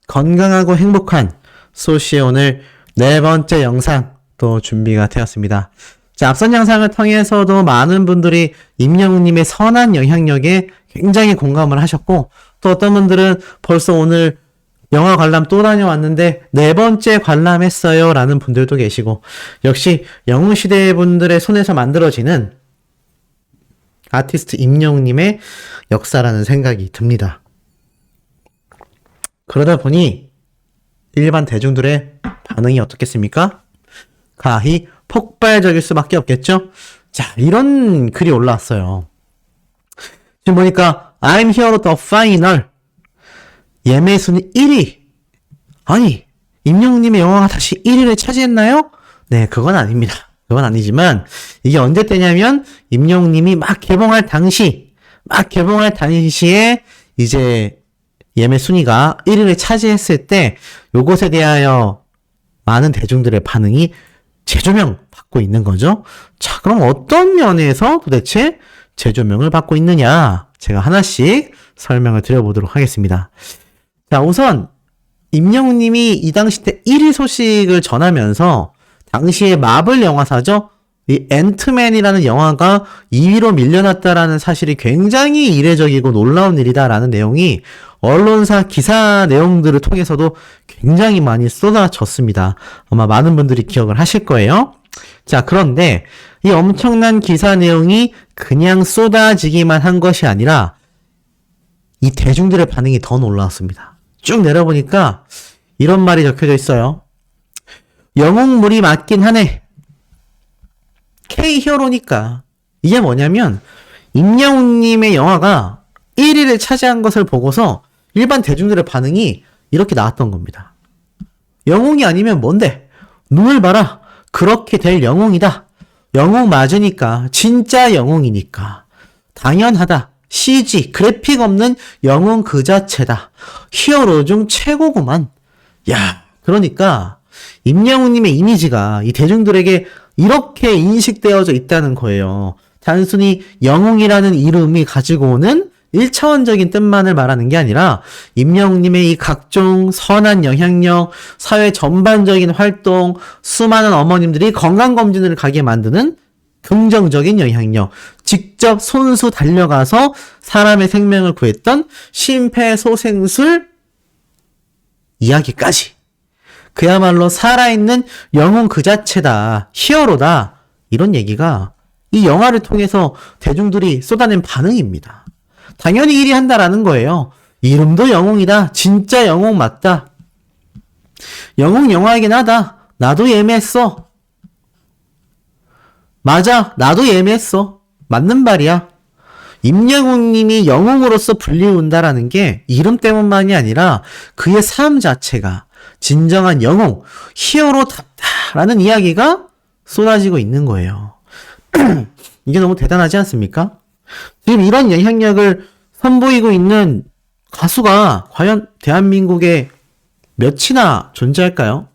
건강하고 행복한 소시의 오늘 네 번째 영상 또 준비가 되었습니다. 자, 앞선 영상을 통해서도 많은 분들이 임영웅님의 선한 영향력에 굉장히 공감을 하셨고, 또 어떤 분들은 벌써 오늘 영화 관람 또 다녀왔는데 네 번째 관람했어요 라는 분들도 계시고, 역시 영웅시대 분들의 손에서 만들어지는 아티스트 임영웅님의 역사라는 생각이 듭니다. 그러다 보니 일반 대중들의 반응이 어떻겠습니까? 가히 폭발적일 수밖에 없겠죠? 자, 이런 글이 올라왔어요. 지금 보니까 I'm here the final 예매 순위 1위. 아니, 임영웅님의 영화가 다시 1위를 차지했나요? 네, 그건 아닙니다. 그건 아니지만 이게 언제 때냐면 임영웅님이 막 개봉할 당시에 이제 예매 순위가 1위를 차지했을 때 요것에 대하여 많은 대중들의 반응이 재조명 받고 있는 거죠. 자, 그럼 어떤 면에서 도대체 재조명을 받고 있느냐? 제가 하나씩 설명을 드려보도록 하겠습니다. 자, 우선 임영웅님이 이 당시 때 1위 소식을 전하면서 당시에 마블 영화사죠. 이 앤트맨이라는 영화가 2위로 밀려났다라는 사실이 굉장히 이례적이고 놀라운 일이다라는 내용이 언론사 기사 내용들을 통해서도 굉장히 많이 쏟아졌습니다. 아마 많은 분들이 기억을 하실 거예요. 자, 그런데 이 엄청난 기사 내용이 그냥 쏟아지기만 한 것이 아니라 이 대중들의 반응이 더 놀라웠습니다. 쭉 내려보니까 이런 말이 적혀져 있어요. 영웅물이 맞긴 하네. K-히어로니까. 이게 뭐냐면 임영웅님의 영화가 1위를 차지한 것을 보고서 일반 대중들의 반응이 이렇게 나왔던 겁니다. 영웅이 아니면 뭔데? 눈을 봐라. 그렇게 될 영웅이다. 영웅 맞으니까. 진짜 영웅이니까. 당연하다. CG, 그래픽 없는 영웅 그 자체다. 히어로 중 최고구만. 야, 그러니까 임영웅님의 이미지가 이 대중들에게 이렇게 인식되어져 있다는 거예요. 단순히 영웅이라는 이름이 가지고 오는 1차원적인 뜻만을 말하는 게 아니라 임영웅님의 이 각종 선한 영향력, 사회 전반적인 활동, 수많은 어머님들이 건강검진을 가게 만드는 긍정적인 영향력, 직접 손수 달려가서 사람의 생명을 구했던 심폐소생술 이야기까지. 그야말로 살아있는 영웅 그 자체다. 히어로다. 이런 얘기가 이 영화를 통해서 대중들이 쏟아낸 반응입니다. 당연히 1위 한다라는 거예요. 이름도 영웅이다. 진짜 영웅 맞다. 영웅 영화이긴 하다. 나도 예매했어. 맞아. 나도 예매했어. 맞는 말이야. 임영웅님이 영웅으로서 불리운다라는 게 이름 때문만이 아니라 그의 삶 자체가 진정한 영웅, 히어로답다라는 이야기가 쏟아지고 있는 거예요. 이게 너무 대단하지 않습니까? 지금 이런 영향력을 선보이고 있는 가수가 과연 대한민국에 몇이나 존재할까요?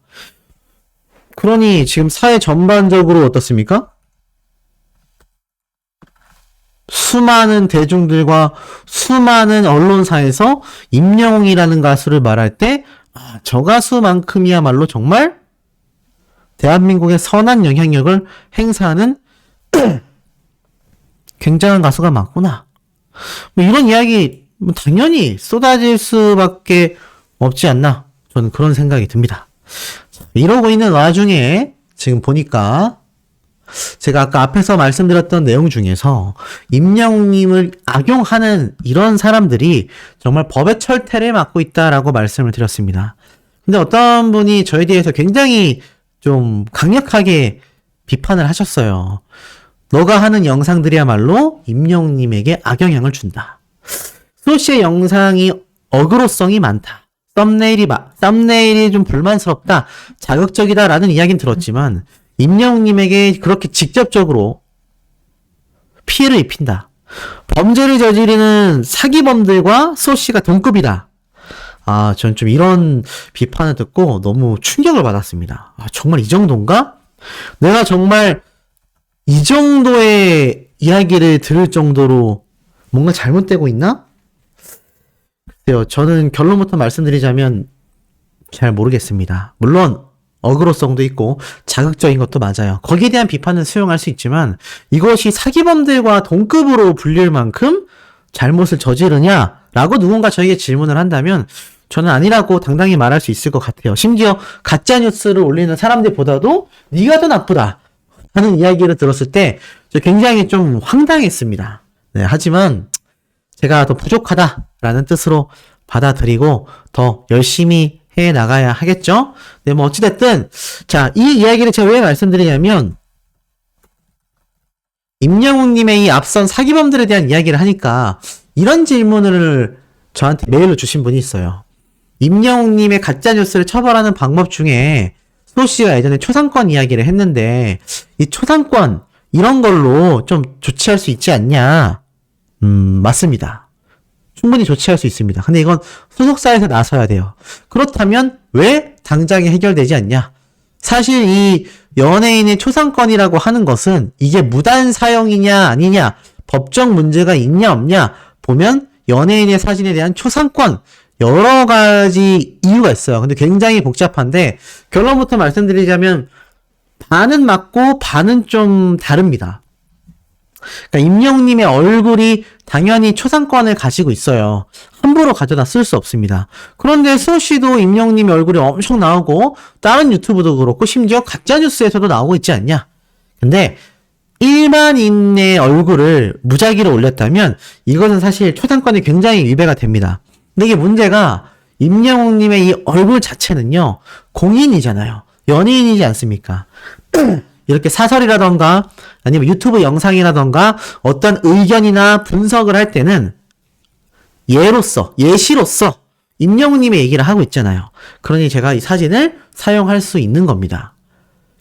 그러니 지금 사회 전반적으로 어떻습니까? 수많은 대중들과 수많은 언론사에서 임영웅이라는 가수를 말할 때 저 가수만큼이야말로 정말 대한민국의 선한 영향력을 행사하는 굉장한 가수가 맞구나. 뭐 이런 이야기 당연히 쏟아질 수밖에 없지 않나. 저는 그런 생각이 듭니다. 이러고 있는 와중에 지금 보니까 제가 아까 앞에서 말씀드렸던 내용 중에서 임영웅님을 악용하는 이런 사람들이 정말 법의 철퇴를 맡고 있다라고 말씀을 드렸습니다. 근데 어떤 분이 저에 대해서 굉장히 좀 강력하게 비판을 하셨어요. 너가 하는 영상들이야말로 임영웅님에게 악영향을 준다. 소시의 영상이 어그로성이 많다. 썸네일이 좀 불만스럽다. 자극적이다라는 이야기는 들었지만 임영웅님에게 그렇게 직접적으로 피해를 입힌다. 범죄를 저지르는 사기범들과 소시가 동급이다. 전 좀 이런 비판을 듣고 너무 충격을 받았습니다. 정말 이 정도인가? 내가 정말 이 정도의 이야기를 들을 정도로 뭔가 잘못되고 있나? 글쎄요, 저는 결론부터 말씀드리자면 잘 모르겠습니다. 물론 어그로성도 있고 자극적인 것도 맞아요. 거기에 대한 비판은 수용할 수 있지만 이것이 사기범들과 동급으로 불릴 만큼 잘못을 저지르냐라고 누군가 저에게 질문을 한다면 저는 아니라고 당당히 말할 수 있을 것 같아요. 심지어 가짜뉴스를 올리는 사람들보다도 네가 더 나쁘다 하는 이야기를 들었을 때 저 굉장히 좀 황당했습니다. 네, 하지만 제가 더 부족하다라는 뜻으로 받아들이고 더 열심히 해 나가야 하겠죠? 네, 뭐 어찌됐든 자, 이 이야기를 제가 왜 말씀드리냐면 임영웅님의 이 앞선 사기범들에 대한 이야기를 하니까 이런 질문을 저한테 메일로 주신 분이 있어요. 임영웅님의 가짜뉴스를 처벌하는 방법 중에 소씨가 예전에 초상권 이야기를 했는데 이 초상권 이런 걸로 좀 조치할 수 있지 않냐? 맞습니다. 충분히 조치할 수 있습니다. 근데 이건 소속사에서 나서야 돼요. 그렇다면 왜 당장에 해결되지 않냐? 사실 이 연예인의 초상권이라고 하는 것은 이게 무단 사용이냐 아니냐, 법적 문제가 있냐 없냐 보면 연예인의 사진에 대한 초상권 여러 가지 이유가 있어요. 근데 굉장히 복잡한데 결론부터 말씀드리자면 반은 맞고 반은 좀 다릅니다. 그러니까 임영웅님의 얼굴이 당연히 초상권을 가지고 있어요. 함부로 가져다 쓸 수 없습니다. 그런데 수호씨도 임영웅님의 얼굴이 엄청 나오고 다른 유튜브도 그렇고 심지어 가짜뉴스에서도 나오고 있지 않냐. 근데 일반인의 얼굴을 무작위로 올렸다면 이것은 사실 초상권이 굉장히 위배가 됩니다. 근데 이게 문제가 임영웅님의 이 얼굴 자체는요 공인이잖아요. 연예인이지 않습니까? 이렇게 사설이라던가 아니면 유튜브 영상이라던가 어떤 의견이나 분석을 할 때는 예시로서 임영웅님의 얘기를 하고 있잖아요. 그러니 제가 이 사진을 사용할 수 있는 겁니다.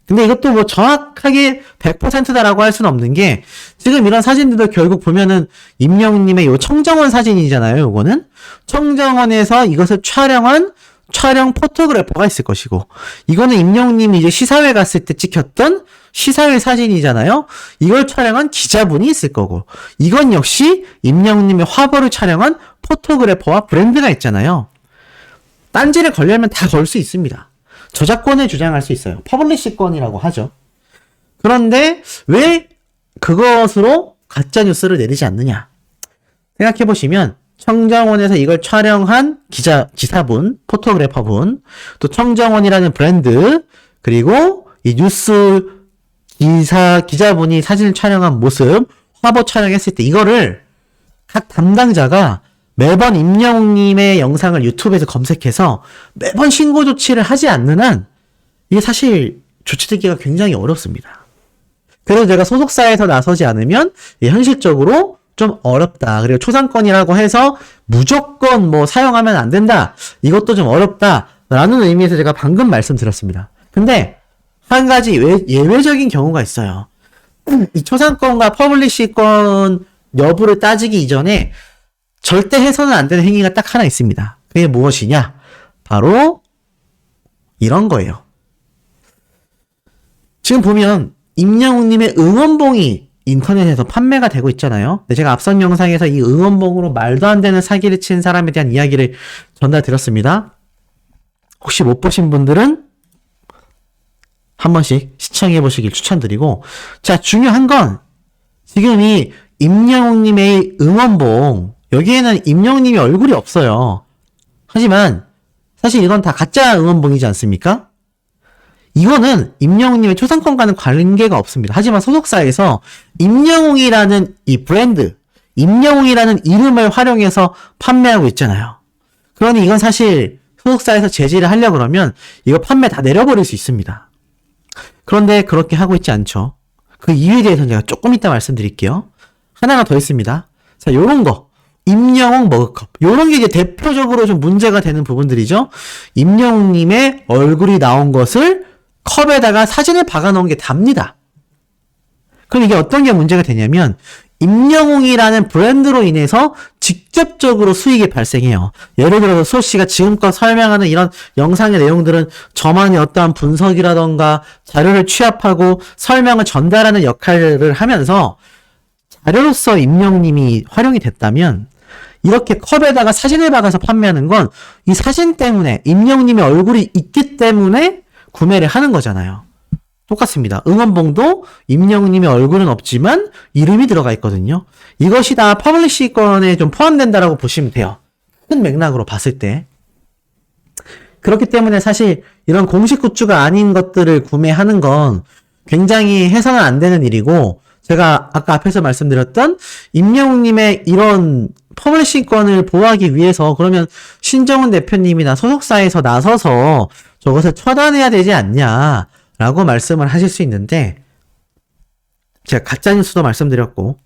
근데 이것도 뭐 정확하게 100%다라고 할 수는 없는 게 지금 이런 사진들도 결국 보면은 임영웅님의 요 청정원 사진이잖아요. 요거는 청정원에서 이것을 촬영한 촬영 포토그래퍼가 있을 것이고 이거는 임영웅님이 이제 시사회 갔을 때 찍혔던 시사회 사진이잖아요. 이걸 촬영한 기자분이 있을 거고 이건 역시 임영웅님의 화보를 촬영한 포토그래퍼와 브랜드가 있잖아요. 딴지를 걸려면 다 걸 수 있습니다. 저작권을 주장할 수 있어요. 퍼블리시권이라고 하죠. 그런데 왜 그것으로 가짜뉴스를 내리지 않느냐 생각해보시면 청정원에서 이걸 촬영한 기사분, 포토그래퍼분, 또 청정원이라는 브랜드, 그리고 이 뉴스 기자분이 사진을 촬영한 모습, 화보 촬영했을 때 이거를 각 담당자가 매번 임영웅님의 영상을 유튜브에서 검색해서 매번 신고 조치를 하지 않는 한 이게 사실 조치되기가 굉장히 어렵습니다. 그래서 제가 소속사에서 나서지 않으면 현실적으로 좀 어렵다. 그리고 초상권이라고 해서 무조건 뭐 사용하면 안 된다. 이것도 좀 어렵다. 라는 의미에서 제가 방금 말씀드렸습니다. 근데 한 가지 예외적인 경우가 있어요. 이 초상권과 퍼블리시권 여부를 따지기 이전에 절대 해서는 안 되는 행위가 딱 하나 있습니다. 그게 무엇이냐? 바로 이런 거예요. 지금 보면 임영웅님의 응원봉이 인터넷에서 판매가 되고 있잖아요. 근데 제가 앞선 영상에서 이 응원봉으로 말도 안 되는 사기를 친 사람에 대한 이야기를 전달드렸습니다. 혹시 못 보신 분들은 한 번씩 시청해 보시길 추천드리고 자, 중요한 건 지금 이 임영웅님의 응원봉 여기에는 임영웅님의 얼굴이 없어요. 하지만 사실 이건 다 가짜 응원봉이지 않습니까? 이거는 임영웅님의 초상권과는 관계가 없습니다. 하지만 소속사에서 임영웅이라는 이 브랜드, 임영웅이라는 이름을 활용해서 판매하고 있잖아요. 그러니 이건 사실 소속사에서 제지를 하려고 그러면 이거 판매 다 내려버릴 수 있습니다. 그런데 그렇게 하고 있지 않죠. 그 이유에 대해서는 제가 조금 이따 말씀드릴게요. 하나가 더 있습니다. 자, 요런 거. 임영웅 머그컵. 요런 게 이제 대표적으로 좀 문제가 되는 부분들이죠. 임영웅님의 얼굴이 나온 것을 컵에다가 사진을 박아놓은 게 답니다. 그럼 이게 어떤 게 문제가 되냐면 임영웅이라는 브랜드로 인해서 직접적으로 수익이 발생해요. 예를 들어서 수호씨가 지금껏 설명하는 이런 영상의 내용들은 저만의 어떠한 분석이라던가 자료를 취합하고 설명을 전달하는 역할을 하면서 자료로서 임영웅님이 활용이 됐다면 이렇게 컵에다가 사진을 박아서 판매하는 건 이 사진 때문에 임영웅님의 얼굴이 있기 때문에 구매를 하는 거잖아요. 똑같습니다. 응원봉도 임영웅님의 얼굴은 없지만 이름이 들어가 있거든요. 이것이 다 퍼블리시건에 좀 포함된다라고 보시면 돼요. 큰 맥락으로 봤을 때. 그렇기 때문에 사실 이런 공식 굿즈가 아닌 것들을 구매하는 건 굉장히 해서는 안 되는 일이고, 제가 아까 앞에서 말씀드렸던 임영웅님의 이런 퍼블리싱권을 보호하기 위해서 그러면 신정훈 대표님이나 소속사에서 나서서 저것을 처단해야 되지 않냐라고 말씀을 하실 수 있는데, 제가 가짜뉴스도 말씀드렸고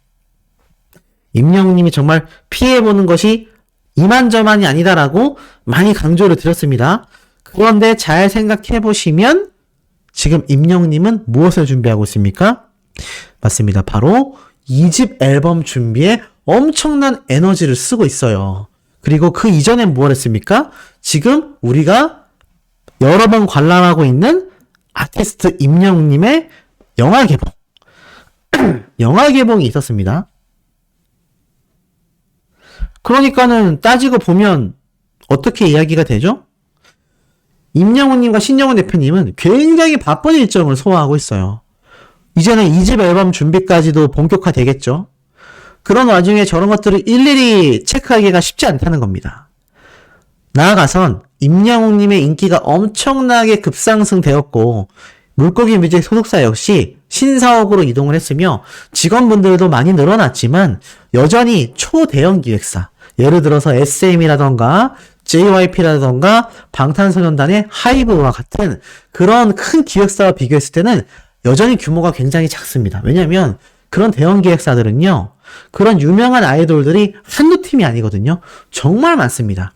임영웅님이 정말 피해보는 것이 이만저만이 아니다라고 많이 강조를 드렸습니다. 그런데 잘 생각해보시면 지금 임영웅님은 무엇을 준비하고 있습니까? 맞습니다. 바로 2집 앨범 준비에 엄청난 에너지를 쓰고 있어요. 그리고 그 이전엔 무엇을 했습니까? 지금 우리가 여러 번 관람하고 있는 아티스트 임영웅님의 영화 개봉. 영화 개봉이 있었습니다. 그러니까는 따지고 보면 어떻게 이야기가 되죠? 임영웅님과 신정훈 대표님은 굉장히 바쁜 일정을 소화하고 있어요. 이제는 2집 앨범 준비까지도 본격화되겠죠. 그런 와중에 저런 것들을 일일이 체크하기가 쉽지 않다는 겁니다. 나아가선 임영웅님의 인기가 엄청나게 급상승되었고 물고기 뮤직 소속사 역시 신사옥으로 이동을 했으며 직원분들도 많이 늘어났지만 여전히 초대형 기획사, 예를 들어서 SM이라던가 JYP라던가 방탄소년단의 하이브와 같은 그런 큰 기획사와 비교했을 때는 여전히 규모가 굉장히 작습니다. 왜냐하면 그런 대형 기획사들은요, 그런 유명한 아이돌들이 한두 팀이 아니거든요. 정말 많습니다.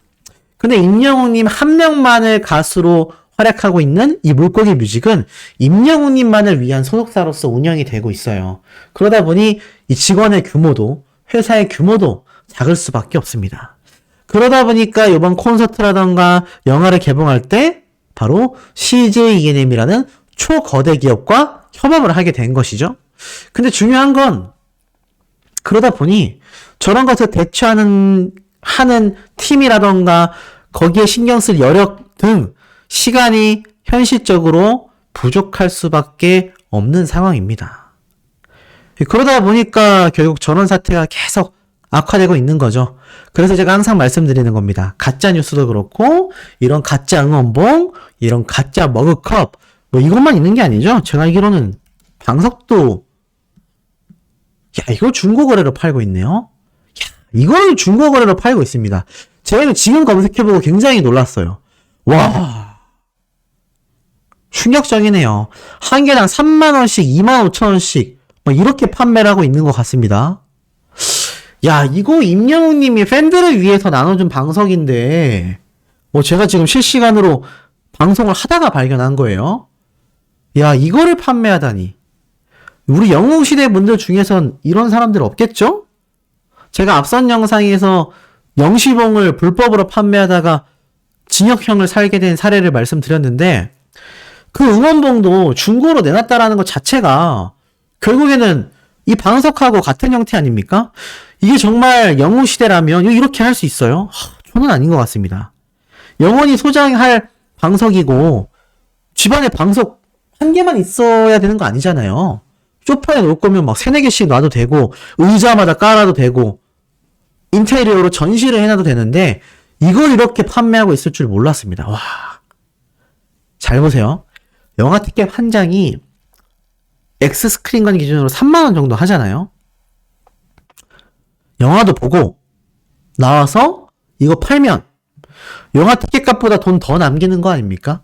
근데 임영웅님 한 명만을 가수로 활약하고 있는 이 물고기 뮤직은 임영웅님만을 위한 소속사로서 운영이 되고 있어요. 그러다 보니 이 직원의 규모도 회사의 규모도 작을 수밖에 없습니다. 그러다 보니까 이번 콘서트라던가 영화를 개봉할 때 바로 CJ ENM이라는 초거대 기업과 협업을 하게 된 것이죠. 근데 중요한 건 그러다 보니 저런 것을 대처하는 팀이라던가 거기에 신경 쓸 여력 등 시간이 현실적으로 부족할 수밖에 없는 상황입니다. 그러다 보니까 결국 전원 사태가 계속 악화되고 있는 거죠. 그래서 제가 항상 말씀드리는 겁니다. 가짜 뉴스도 그렇고 이런 가짜 응원봉, 이런 가짜 머그컵 뭐 이것만 있는 게 아니죠. 제가 알기로는 방석도 이거 중고거래로 팔고 있네요. 이거를 중고거래로 팔고 있습니다. 제가 지금 검색해보고 굉장히 놀랐어요. 와, 충격적이네요. 한 개당 3만원씩 25,000원씩 뭐 이렇게 판매를 하고 있는 것 같습니다. 야, 이거 임영웅님이 팬들을 위해서 나눠준 방석인데 뭐 제가 지금 실시간으로 방송을 하다가 발견한 거예요. 야, 이거를 판매하다니. 우리 영웅시대 분들 중에선 이런 사람들 없겠죠? 제가 앞선 영상에서 영시봉을 불법으로 판매하다가 징역형을 살게 된 사례를 말씀드렸는데 그 응원봉도 중고로 내놨다라는 것 자체가 결국에는 이 방석하고 같은 형태 아닙니까? 이게 정말 영웅시대라면 이렇게 할 수 있어요? 저는 아닌 것 같습니다. 영원히 소장할 방석이고 집안에 방석 한 개만 있어야 되는 거 아니잖아요. 소파에 놓을 거면 막 3-4개씩 놔도 되고 의자마다 깔아도 되고 인테리어로 전시를 해놔도 되는데 이걸 이렇게 판매하고 있을 줄 몰랐습니다. 와, 잘 보세요. 영화 티켓 한 장이 X스크린관 기준으로 3만원 정도 하잖아요. 영화도 보고 나와서 이거 팔면 영화 티켓 값보다 돈 더 남기는 거 아닙니까?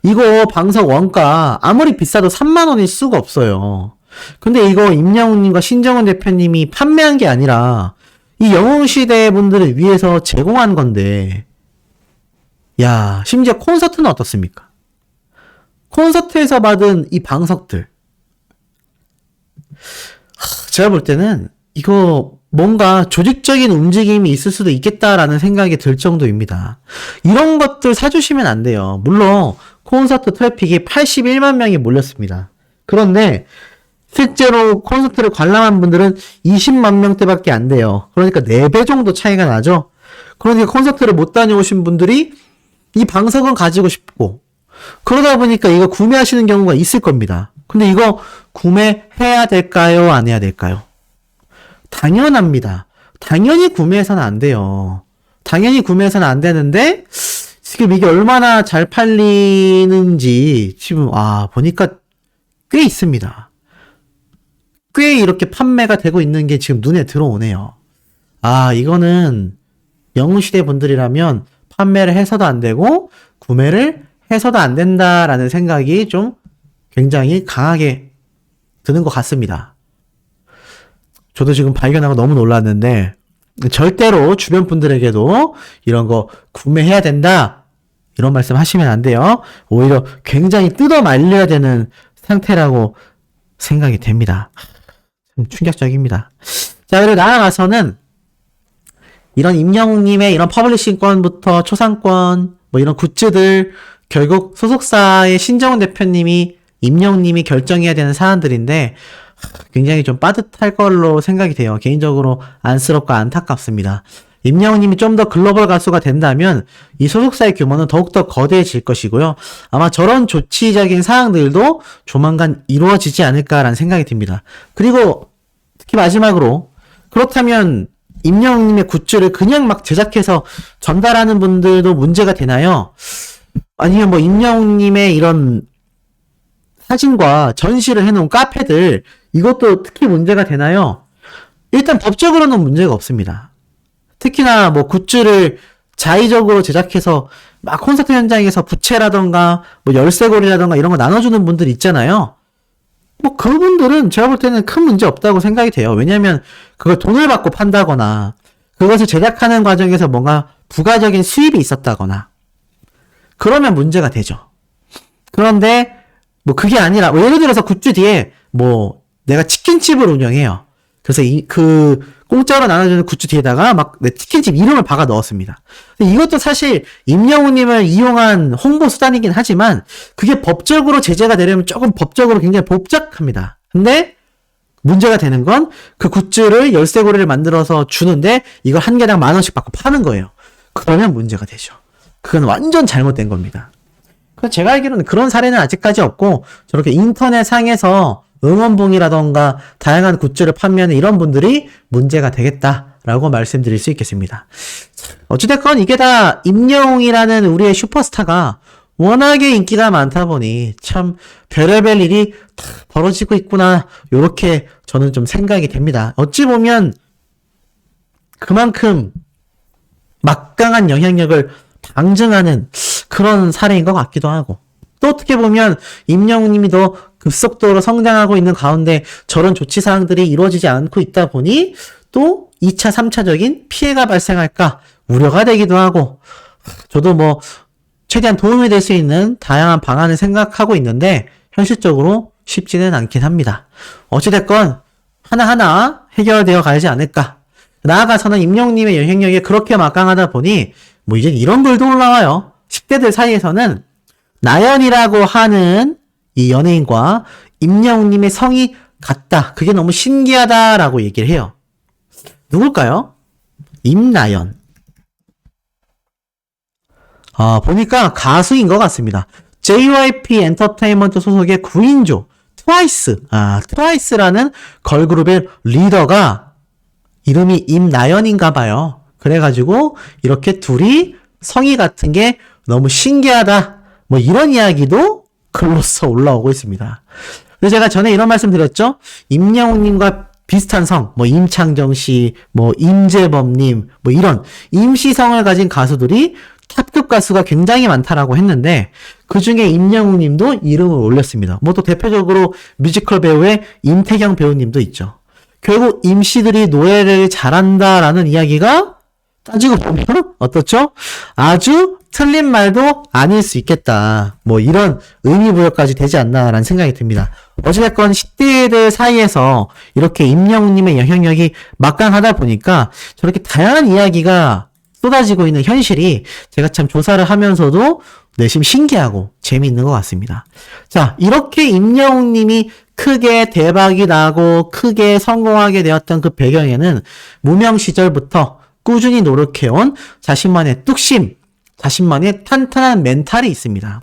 이거 방석 원가 아무리 비싸도 3만원일 수가 없어요. 근데 이거 임영웅님과 신정훈 대표님이 판매한 게 아니라 이 영웅시대 분들을 위해서 제공한 건데, 야, 심지어 콘서트는 어떻습니까? 콘서트에서 받은 이 방석들, 제가 볼 때는 이거 뭔가 조직적인 움직임이 있을 수도 있겠다라는 생각이 들 정도입니다. 이런 것들 사주시면 안 돼요. 물론 콘서트 트래픽이 81만 명이 몰렸습니다. 그런데 실제로 콘서트를 관람한 분들은 20만 명대밖에 안 돼요. 그러니까 4배 정도 차이가 나죠. 그러니까 콘서트를 못 다녀오신 분들이 이 방석은 가지고 싶고, 그러다 보니까 이거 구매하시는 경우가 있을 겁니다. 근데 이거 구매해야 될까요? 안 해야 될까요? 당연합니다. 당연히 구매해서는 안 돼요. 당연히 구매해서는 안 되는데, 지금 이게 얼마나 잘 팔리는지, 지금, 보니까 꽤 있습니다. 꽤 이렇게 판매가 되고 있는 게 지금 눈에 들어오네요. 이거는 영웅시대 분들이라면 판매를 해서도 안 되고, 구매를 해서도 안 된다라는 생각이 좀 굉장히 강하게 드는 것 같습니다. 저도 지금 발견하고 너무 놀랐는데, 절대로 주변 분들에게도 이런 거 구매해야 된다, 이런 말씀 하시면 안 돼요. 오히려 굉장히 뜯어 말려야 되는 상태라고 생각이 됩니다. 좀 충격적입니다. 자, 그리고 나아가서는 이런 임영웅님의 이런 퍼블리싱권부터 초상권, 뭐 이런 굿즈들, 결국 소속사의 신정훈 대표님이, 임영웅님이 결정해야 되는 사안들인데, 굉장히 좀 빠듯할 걸로 생각이 돼요. 개인적으로 안쓰럽고 안타깝습니다. 임영웅님이 좀 더 글로벌 가수가 된다면 이 소속사의 규모는 더욱더 거대해질 것이고요. 아마 저런 조치적인 사항들도 조만간 이루어지지 않을까라는 생각이 듭니다. 그리고 특히 마지막으로, 그렇다면 임영웅님의 굿즈를 그냥 막 제작해서 전달하는 분들도 문제가 되나요? 아니면 뭐 임영웅님의 이런 사진과 전시를 해놓은 카페들, 이것도 특히 문제가 되나요? 일단 법적으로는 문제가 없습니다. 특히나 뭐 굿즈를 자의적으로 제작해서 막 콘서트 현장에서 부채라던가 뭐 열쇠고리라던가 이런 거 나눠주는 분들 있잖아요. 뭐 그분들은 제가 볼 때는 큰 문제 없다고 생각이 돼요. 왜냐면 그걸 돈을 받고 판다거나 그것을 제작하는 과정에서 뭔가 부가적인 수입이 있었다거나 그러면 문제가 되죠. 그런데 뭐 그게 아니라, 뭐 예를 들어서 굿즈 뒤에 뭐 내가 치킨집을 운영해요. 그래서 공짜로 나눠주는 굿즈 뒤에다가 막 내 치킨집 이름을 박아 넣었습니다. 이것도 사실 임영웅님을 이용한 홍보 수단이긴 하지만 그게 법적으로 제재가 되려면 조금 법적으로 굉장히 복잡합니다. 근데 문제가 되는 건 그 굿즈를 열쇠고리를 만들어서 주는데 이걸 한 개당 10,000원씩 받고 파는 거예요. 그러면 문제가 되죠. 그건 완전 잘못된 겁니다. 제가 알기로는 그런 사례는 아직까지 없고, 저렇게 인터넷 상에서 응원봉이라던가 다양한 굿즈를 판매하는 이런 분들이 문제가 되겠다라고 말씀드릴 수 있겠습니다. 어찌됐건 이게 다 임영웅이라는 우리의 슈퍼스타가 워낙에 인기가 많다 보니 참 별의별 일이 다 벌어지고 있구나, 요렇게 저는 좀 생각이 됩니다. 어찌 보면 그만큼 막강한 영향력을 방증하는 그런 사례인 것 같기도 하고, 또 어떻게 보면 임영웅님이 더 급속도로 성장하고 있는 가운데 저런 조치사항들이 이루어지지 않고 있다 보니 또 2차, 3차적인 피해가 발생할까 우려가 되기도 하고, 저도 뭐 최대한 도움이 될 수 있는 다양한 방안을 생각하고 있는데 현실적으로 쉽지는 않긴 합니다. 어찌됐건 하나하나 해결되어 가지 않을까. 나아가서는 임영웅님의 영향력이 그렇게 막강하다 보니 뭐 이제 이런 글도 올라와요. 10대들 사이에서는 나연이라고 하는 이 연예인과 임영웅님의 성이 같다, 그게 너무 신기하다라고 얘기를 해요. 누굴까요? 임나연. 보니까 가수인 것 같습니다. JYP 엔터테인먼트 소속의 9인조 트와이스, 트와이스라는 걸그룹의 리더가 이름이 임나연인가 봐요. 그래가지고 이렇게 둘이 성이 같은 게 너무 신기하다, 뭐 이런 이야기도 글로써 올라오고 있습니다. 그래서 제가 전에 이런 말씀 드렸죠. 임영웅님과 비슷한 성, 뭐 임창정씨, 뭐 임재범님, 뭐 이런 임시성을 가진 가수들이 탑급 가수가 굉장히 많다라고 했는데 그 중에 임영웅님도 이름을 올렸습니다. 뭐 또 대표적으로 뮤지컬 배우의 임태경 배우님도 있죠. 결국 임씨들이 노래를 잘한다라는 이야기가 따지고 보면 어떻죠? 아주 틀린 말도 아닐 수 있겠다, 뭐 이런 의미부여까지 되지 않나라는 생각이 듭니다. 어찌됐건 10대들 사이에서 이렇게 임영웅님의 영향력이 막강하다 보니까 저렇게 다양한 이야기가 쏟아지고 있는 현실이 제가 참 조사를 하면서도 내심 신기하고 재미있는 것 같습니다. 자, 이렇게 임영웅님이 크게 대박이 나고 크게 성공하게 되었던 그 배경에는 무명 시절부터 꾸준히 노력해온 자신만의 뚝심, 자신만의 탄탄한 멘탈이 있습니다.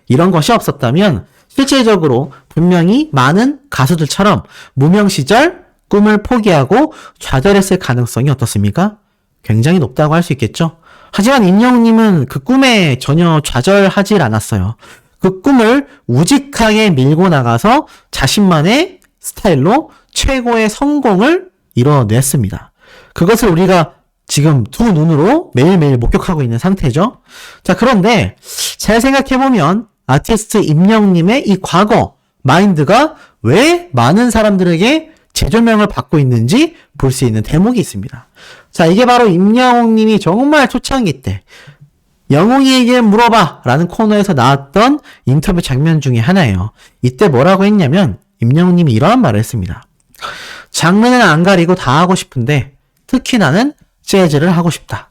이런 것이 없었다면 실질적으로 분명히 많은 가수들처럼 무명 시절 꿈을 포기하고 좌절했을 가능성이 어떻습니까? 굉장히 높다고 할 수 있겠죠? 하지만 임영웅님은 그 꿈에 전혀 좌절하지 않았어요. 그 꿈을 우직하게 밀고 나가서 자신만의 스타일로 최고의 성공을 이뤄냈습니다. 그것을 우리가 지금 두 눈으로 매일매일 목격하고 있는 상태죠. 자, 그런데 잘 생각해보면 아티스트 임영웅님의 이 과거 마인드가 왜 많은 사람들에게 재조명을 받고 있는지 볼 수 있는 대목이 있습니다. 자, 이게 바로 임영웅님이 정말 초창기 때 영웅이에게 물어봐 라는 코너에서 나왔던 인터뷰 장면 중에 하나예요. 이때 뭐라고 했냐면 임영웅님이 이러한 말을 했습니다. 장르는 안 가리고 다 하고 싶은데 특히 나는 재즈를 하고 싶다.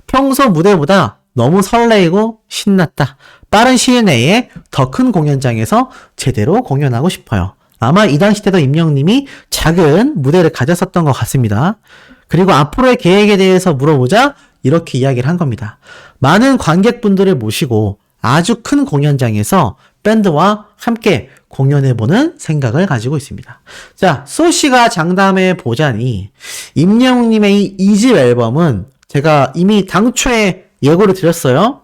평소 무대보다 너무 설레이고 신났다. 빠른 시일 내에 더 큰 공연장에서 제대로 공연하고 싶어요. 아마 이 당시 때도 임영웅님이 작은 무대를 가졌었던 것 같습니다. 그리고 앞으로의 계획에 대해서 물어보자 이렇게 이야기를 한 겁니다. 많은 관객분들을 모시고 아주 큰 공연장에서 밴드와 함께 공연해보는 생각을 가지고 있습니다. 자, 소씨가 장담해 보자니 임영웅님의 이 2집 앨범은 제가 이미 당초에 예고를 드렸어요.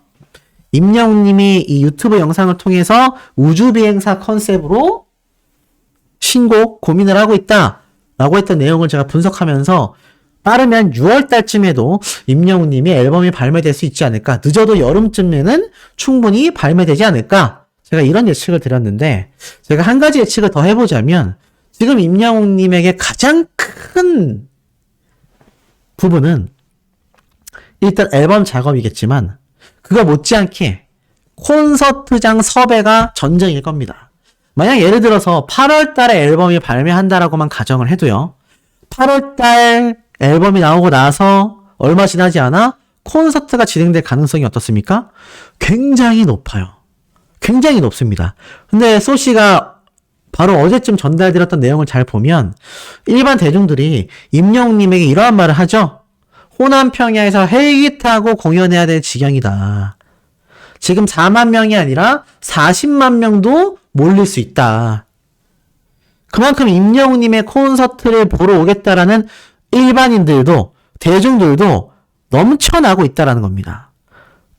임영웅님이 이 유튜브 영상을 통해서 우주비행사 컨셉으로 신곡 고민을 하고 있다 라고 했던 내용을 제가 분석하면서 빠르면 6월 달쯤에도 임영웅님이 앨범이 발매될 수 있지 않을까, 늦어도 여름쯤에는 충분히 발매되지 않을까, 제가 이런 예측을 드렸는데 제가 한 가지 예측을 더 해보자면 지금 임영웅님에게 가장 큰 부분은 일단 앨범 작업이겠지만 그거 못지않게 콘서트장 섭외가 전쟁일 겁니다. 만약 예를 들어서 8월 달에 앨범이 발매한다라고만 가정을 해도요. 8월 달 앨범이 나오고 나서 얼마 지나지 않아 콘서트가 진행될 가능성이 어떻습니까? 굉장히 높아요. 굉장히 높습니다. 근데 소씨가 바로 어제쯤 전달드렸던 내용을 잘 보면 일반 대중들이 임영웅님에게 이러한 말을 하죠. 호남 평야에서 헬기 타고 공연해야 될 지경이다. 지금 4만 명이 아니라 40만 명도 몰릴 수 있다. 그만큼 임영웅님의 콘서트를 보러 오겠다라는 일반인들도 대중들도 넘쳐나고 있다라는 겁니다.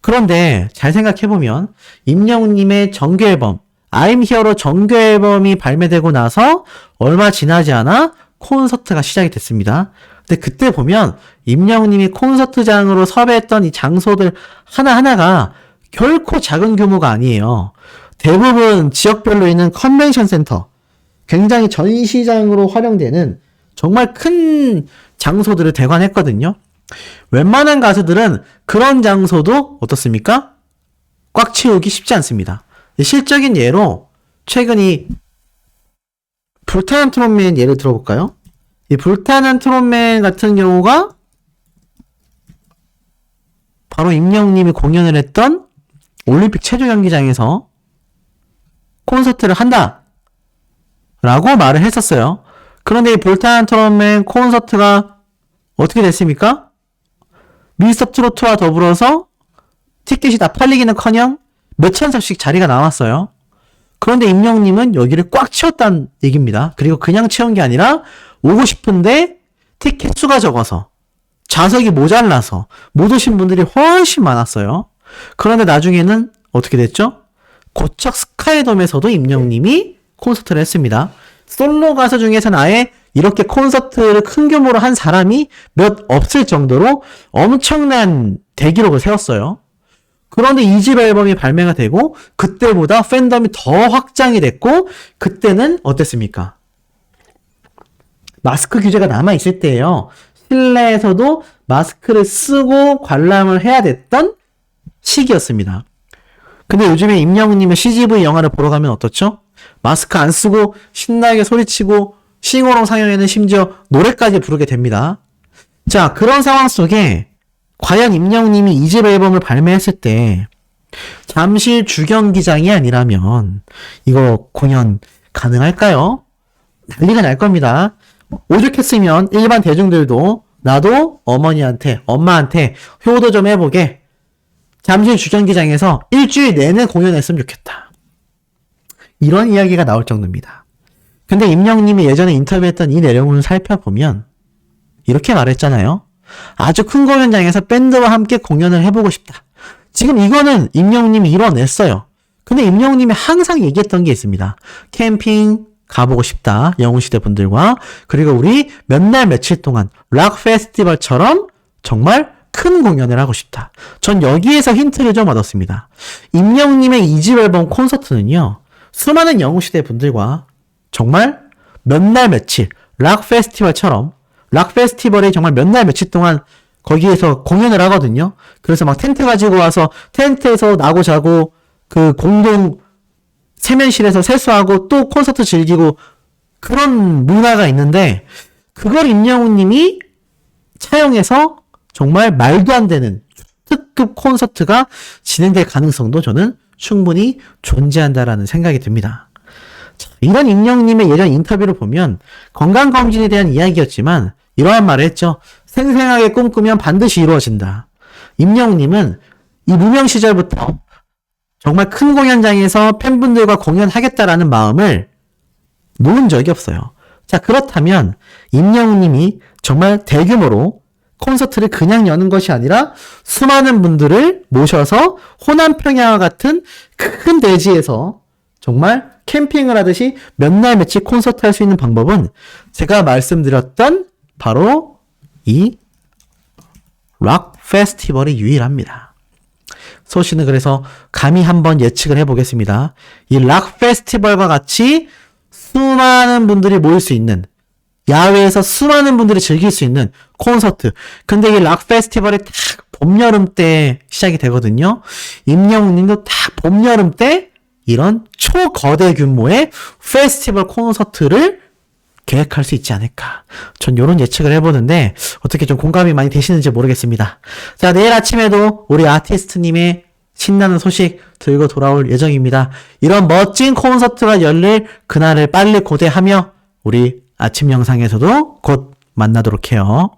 그런데 잘 생각해보면 임영웅님의 정규앨범 I'm Here로 정규앨범이 발매되고 나서 얼마 지나지 않아 콘서트가 시작이 됐습니다. 근데 그때 보면 임영웅님이 콘서트장으로 섭외했던 이 장소들 하나하나가 결코 작은 규모가 아니에요. 대부분 지역별로 있는 컨벤션 센터, 굉장히 전시장으로 활용되는 정말 큰 장소들을 대관했거든요. 웬만한 가수들은 그런 장소도 어떻습니까? 꽉 채우기 쉽지 않습니다. 실적인 예로 최근 이 불타는 트롯맨 예를 들어볼까요? 이 불타는 트롯맨 같은 경우가 바로 임영웅님이 공연을 했던 올림픽 체조 경기장에서 콘서트를 한다 라고 말을 했었어요. 그런데 이 불타는 트롯맨 콘서트가 어떻게 됐습니까? 미스터 트로트와 더불어서 티켓이 다 팔리기는커녕 몇천 섭씩 자리가 나왔어요. 그런데 임영웅님은 여기를 꽉 채웠다는 얘기입니다. 그리고 그냥 채운 게 아니라 오고 싶은데 티켓 수가 적어서 좌석이 모자라서 못 오신 분들이 훨씬 많았어요. 그런데 나중에는 어떻게 됐죠? 고척 스카이돔에서도 임영웅님이 콘서트를 했습니다. 솔로 가수 중에서는 아예 이렇게 콘서트를 큰 규모로 한 사람이 몇 없을 정도로 엄청난 대기록을 세웠어요. 그런데 2집 앨범이 발매가 되고 그때보다 팬덤이 더 확장이 됐고 그때는 어땠습니까? 마스크 규제가 남아있을 때예요. 실내에서도 마스크를 쓰고 관람을 해야 됐던 시기였습니다. 근데 요즘에 임영웅님의 CGV 영화를 보러 가면 어떻죠? 마스크 안 쓰고 신나게 소리치고 싱어롱 상영에는 심지어 노래까지 부르게 됩니다. 자, 그런 상황 속에 과연 임영웅님이 2집 앨범을 발매했을 때 잠실 주경기장이 아니라면 이거 공연 가능할까요? 난리가 날 겁니다. 오죽했으면 일반 대중들도 나도 어머니한테, 엄마한테 효도 좀 해보게. 잠실 주경기장에서 일주일 내내 공연했으면 좋겠다. 이런 이야기가 나올 정도입니다. 근데 임영님이 예전에 인터뷰했던 이 내용을 살펴보면 이렇게 말했잖아요. 아주 큰 공연장에서 밴드와 함께 공연을 해보고 싶다. 지금 이거는 임영님이 이뤄냈어요. 근데 임영님이 항상 얘기했던 게 있습니다. 캠핑 가보고 싶다. 영웅시대 분들과. 그리고 우리 몇 날 며칠 동안 락 페스티벌처럼 정말 큰 공연을 하고 싶다. 전 여기에서 힌트를 좀 얻었습니다. 임영님의 2집 앨범 콘서트는요. 수많은 영웅시대 분들과 정말 몇 날 며칠 락 페스티벌처럼 락 페스티벌에 정말 몇 날 며칠 동안 거기에서 공연을 하거든요. 그래서 막 텐트 가지고 와서 텐트에서 나고 자고 그 공동 세면실에서 세수하고 또 콘서트 즐기고 그런 문화가 있는데 그걸 임영웅님이 차용해서 정말 말도 안 되는 특급 콘서트가 진행될 가능성도 저는 충분히 존재한다라는 생각이 듭니다. 자, 이런 임영웅님의 예전 인터뷰를 보면 건강검진에 대한 이야기였지만 이러한 말을 했죠. 생생하게 꿈꾸면 반드시 이루어진다. 임영웅님은 이 무명 시절부터 정말 큰 공연장에서 팬분들과 공연하겠다라는 마음을 놓은 적이 없어요. 자, 그렇다면 임영웅님이 정말 대규모로 콘서트를 그냥 여는 것이 아니라 수많은 분들을 모셔서 호남평야와 같은 큰 대지에서 정말 캠핑을 하듯이 몇 날 며칠 콘서트 할 수 있는 방법은 제가 말씀드렸던 바로 이 락 페스티벌이 유일합니다. 소씨는 그래서 감히 한번 예측을 해보겠습니다. 이 락 페스티벌과 같이 수많은 분들이 모일 수 있는 야외에서 수많은 분들이 즐길 수 있는 콘서트. 근데 이 락 페스티벌이 딱 봄, 여름 때 시작이 되거든요. 임영웅님도 딱 봄, 여름 때 이런 초거대 규모의 페스티벌 콘서트를 계획할 수 있지 않을까. 전 이런 예측을 해보는데 어떻게 좀 공감이 많이 되시는지 모르겠습니다. 자, 내일 아침에도 우리 아티스트님의 신나는 소식 들고 돌아올 예정입니다. 이런 멋진 콘서트가 열릴 그날을 빨리 고대하며 우리 아침 영상에서도 곧 만나도록 해요.